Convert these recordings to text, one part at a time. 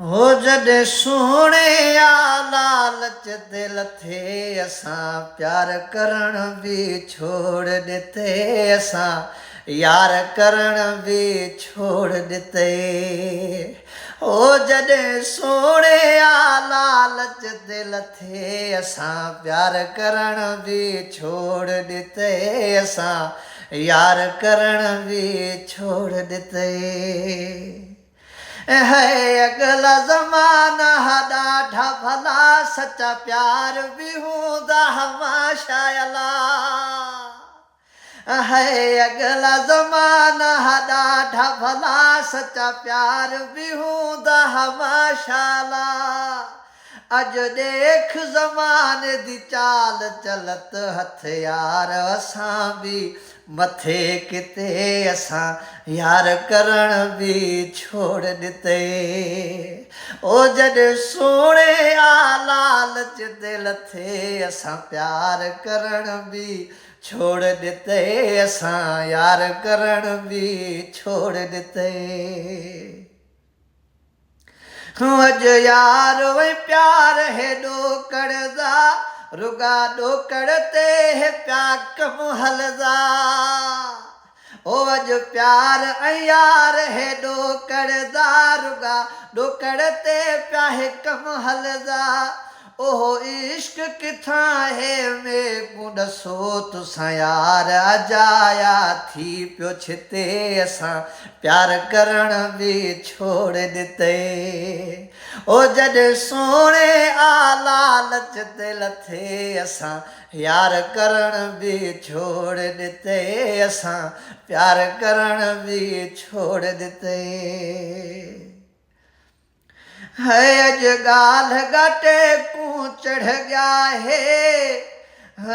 हो जॾहिं सोणे आ लालच दिल थे असां प्यार करण बि छोड़ ॾिठे असां यार करण बि छोड़ ॾिठे हो जॾहिं सोणे आ लालच दिल थे असां प्यार करण बि छोड़ ॾिठे असां यार करण बि छोड़ ॾिठे है अगला ज़माना ॾाढा भला सच्चा प्यार भी हूंदा हमाशाला है अगला ज़माना ॾाढा भला सच्चा प्यार भी हूंदा हमाशाला अज देख ज़माने दी चाल चलत हथियार असां भी मथे किते असां यार करण भी छोड़ ॾिठे ओ जॾहिं सोणे आ लालच दिल थे असां प्यार करण भी छोड़ ॾिठे असां यार करण भी छोड़ ॾिठे अज यार वे प्यार हेॾो करदा रुगा ॾोकड़ ते हे प्या कम हलदा ओ अज प्यार ऐं यार हेॾो करदा रुगा ॾोकड़ ते प्या हे कम हलदा ओहो इश्क किथां हे में मूं ॾसो तुसां यार अजाया थी पियो छिते असां प्यार करण बि छोड़ ॾिठे ओ जॾहिं सोणे आ लालच दिल थे असां यार करण बि छोड़ ॾिठे असां प्यार करण बि छोड़ ॾिठे है अज ॻाल्हि घाटे कूं चढ़ गया है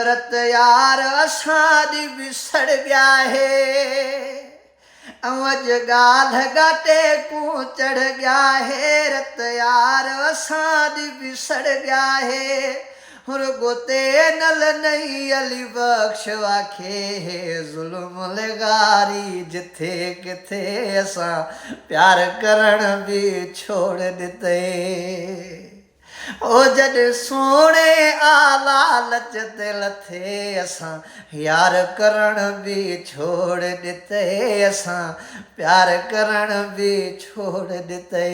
रत यार असां दी विसड़ गया है अज ॻाल्हि घाटे कूं चढ़ गया है रत यार असां दी विसड़ गया है रुगो ते नल नहीं अली बख्श आखे हे ज़ुल्म लगारी जिथे किथे असां प्यार करण भी छोड़ ॾिठे ओ जॾहिं सोणे आ लालच दिल थे असां यार करण भी छोड़ ॾिठे असां प्यार करण भी छोड़ ॾिठे